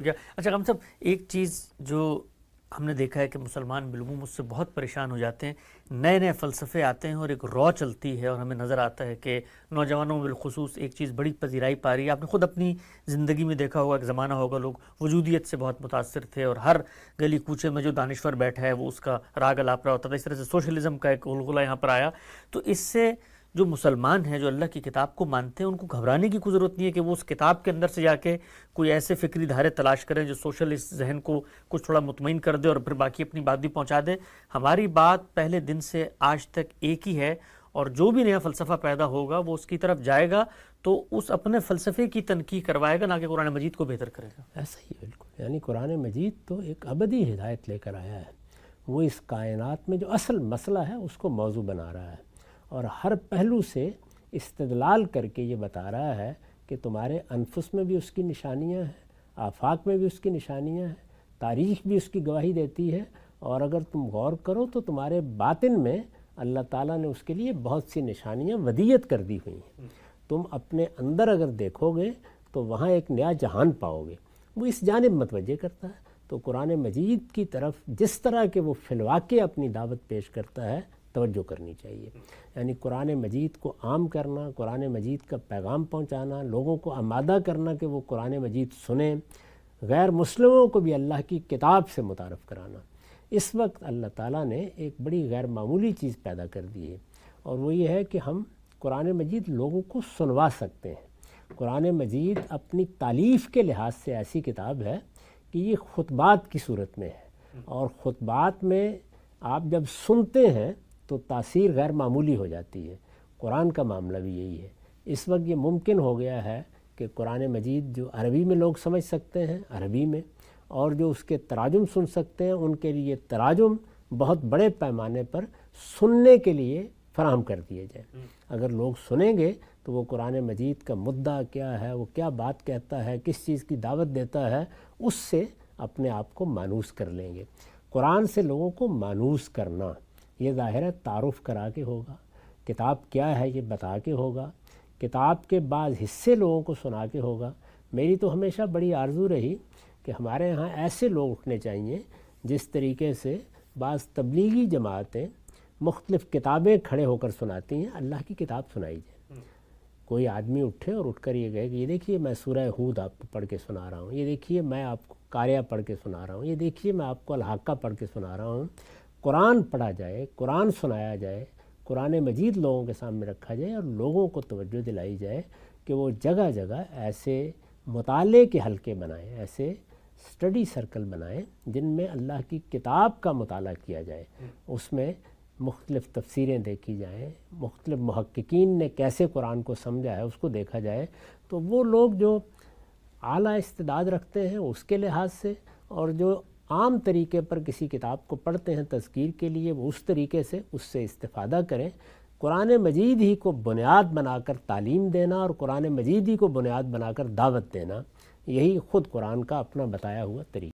اچھا ہم صاحب، ایک چیز جو ہم نے دیکھا ہے کہ مسلمان بالعموم اس سے بہت پریشان ہو جاتے ہیں، نئے نئے فلسفے آتے ہیں اور ایک رو چلتی ہے، اور ہمیں نظر آتا ہے کہ نوجوانوں میں بالخصوص ایک چیز بڑی پذیرائی پا رہی ہے۔ آپ نے خود اپنی زندگی میں دیکھا ہوگا، ایک زمانہ ہوگا لوگ وجودیت سے بہت متاثر تھے، اور ہر گلی کوچے میں جو دانشور بیٹھا ہے وہ اس کا راگ الاپ رہا ہوتا تھا۔ اس طرح سے سوشلزم کا ایک غلغلہ یہاں پر آیا، تو اس سے جو مسلمان ہیں، جو اللہ کی کتاب کو مانتے ہیں، ان کو گھبرانے کی کوئی ضرورت نہیں ہے کہ وہ اس کتاب کے اندر سے جا کے کوئی ایسے فکری دھارے تلاش کریں جو سوشل اس ذہن کو کچھ تھوڑا مطمئن کر دے اور پھر باقی اپنی بات بھی پہنچا دے۔ ہماری بات پہلے دن سے آج تک ایک ہی ہے، اور جو بھی نیا فلسفہ پیدا ہوگا وہ اس کی طرف جائے گا تو اس اپنے فلسفے کی تنقیح کروائے گا، نہ کہ قرآن مجید کو بہتر کرے گا۔ ایسا ہی ہے بالکل، یعنی قرآن مجید تو ایک ابدی ہدایت لے کر آیا ہے، وہ اس کائنات میں جو اصل مسئلہ ہے اس کو موضوع بنا رہا ہے، اور ہر پہلو سے استدلال کر کے یہ بتا رہا ہے کہ تمہارے انفس میں بھی اس کی نشانیاں ہیں، آفاق میں بھی اس کی نشانیاں ہیں، تاریخ بھی اس کی گواہی دیتی ہے، اور اگر تم غور کرو تو تمہارے باطن میں اللہ تعالیٰ نے اس کے لیے بہت سی نشانیاں ودیت کر دی ہوئی ہیں۔ تم اپنے اندر اگر دیکھو گے تو وہاں ایک نیا جہان پاؤ گے، وہ اس جانب متوجہ کرتا ہے۔ تو قرآن مجید کی طرف جس طرح کہ وہ فی الواقع اپنی دعوت پیش کرتا ہے، توجہ کرنی چاہیے۔ یعنی قرآن مجید کو عام کرنا، قرآن مجید کا پیغام پہنچانا، لوگوں کو آمادہ کرنا کہ وہ قرآن مجید سنیں، غیر مسلموں کو بھی اللہ کی کتاب سے متعارف کرانا۔ اس وقت اللہ تعالیٰ نے ایک بڑی غیر معمولی چیز پیدا کر دی ہے، اور وہ یہ ہے کہ ہم قرآن مجید لوگوں کو سنوا سکتے ہیں۔ قرآن مجید اپنی تالیف کے لحاظ سے ایسی کتاب ہے کہ یہ خطبات کی صورت میں ہے، اور خطبات میں آپ جب سنتے ہیں تو تاثیر غیر معمولی ہو جاتی ہے۔ قرآن کا معاملہ بھی یہی ہے۔ اس وقت یہ ممکن ہو گیا ہے کہ قرآن مجید جو عربی میں لوگ سمجھ سکتے ہیں عربی میں، اور جو اس کے تراجم سن سکتے ہیں ان کے لیے تراجم بہت بڑے پیمانے پر سننے کے لیے فراہم کر دیے جائیں۔ اگر لوگ سنیں گے تو وہ قرآن مجید کا مدعا کیا ہے، وہ کیا بات کہتا ہے، کس چیز کی دعوت دیتا ہے، اس سے اپنے آپ کو مانوس کر لیں گے۔ قرآن سے لوگوں کو مانوس کرنا یہ ظاہر ہے تعارف کرا کے ہوگا، کتاب کیا ہے یہ بتا کے ہوگا، کتاب کے بعض حصے لوگوں کو سنا کے ہوگا۔ میری تو ہمیشہ بڑی آرزو رہی کہ ہمارے ہاں ایسے لوگ اٹھنے چاہیے جس طریقے سے بعض تبلیغی جماعتیں مختلف کتابیں کھڑے ہو کر سناتی ہیں، اللہ کی کتاب سنائی جائے۔ کوئی آدمی اٹھے اور اٹھ کر یہ کہے کہ یہ دیکھیے میں سورہ ہود آپ کو پڑھ کے سنا رہا ہوں، یہ دیکھیے میں آپ کو قاریہ پڑھ کے سنا رہا ہوں، یہ دیکھیے میں آپ کو الحاقہ پڑھ کے سنا رہا ہوں۔ قرآن پڑھا جائے، قرآن سنایا جائے، قرآن مجید لوگوں کے سامنے رکھا جائے، اور لوگوں کو توجہ دلائی جائے کہ وہ جگہ جگہ ایسے مطالعے کے حلقے بنائیں، ایسے اسٹڈی سرکل بنائیں جن میں اللہ کی کتاب کا مطالعہ کیا جائے، اس میں مختلف تفسیریں دیکھی جائیں، مختلف محققین نے کیسے قرآن کو سمجھا ہے اس کو دیکھا جائے۔ تو وہ لوگ جو اعلیٰ استعداد رکھتے ہیں اس کے لحاظ سے، اور جو عام طریقے پر کسی کتاب کو پڑھتے ہیں تذکیر کے لیے، وہ اس طریقے سے اس سے استفادہ کریں۔ قرآن مجید ہی کو بنیاد بنا کر تعلیم دینا، اور قرآن مجید ہی کو بنیاد بنا کر دعوت دینا، یہی خود قرآن کا اپنا بتایا ہوا طریقہ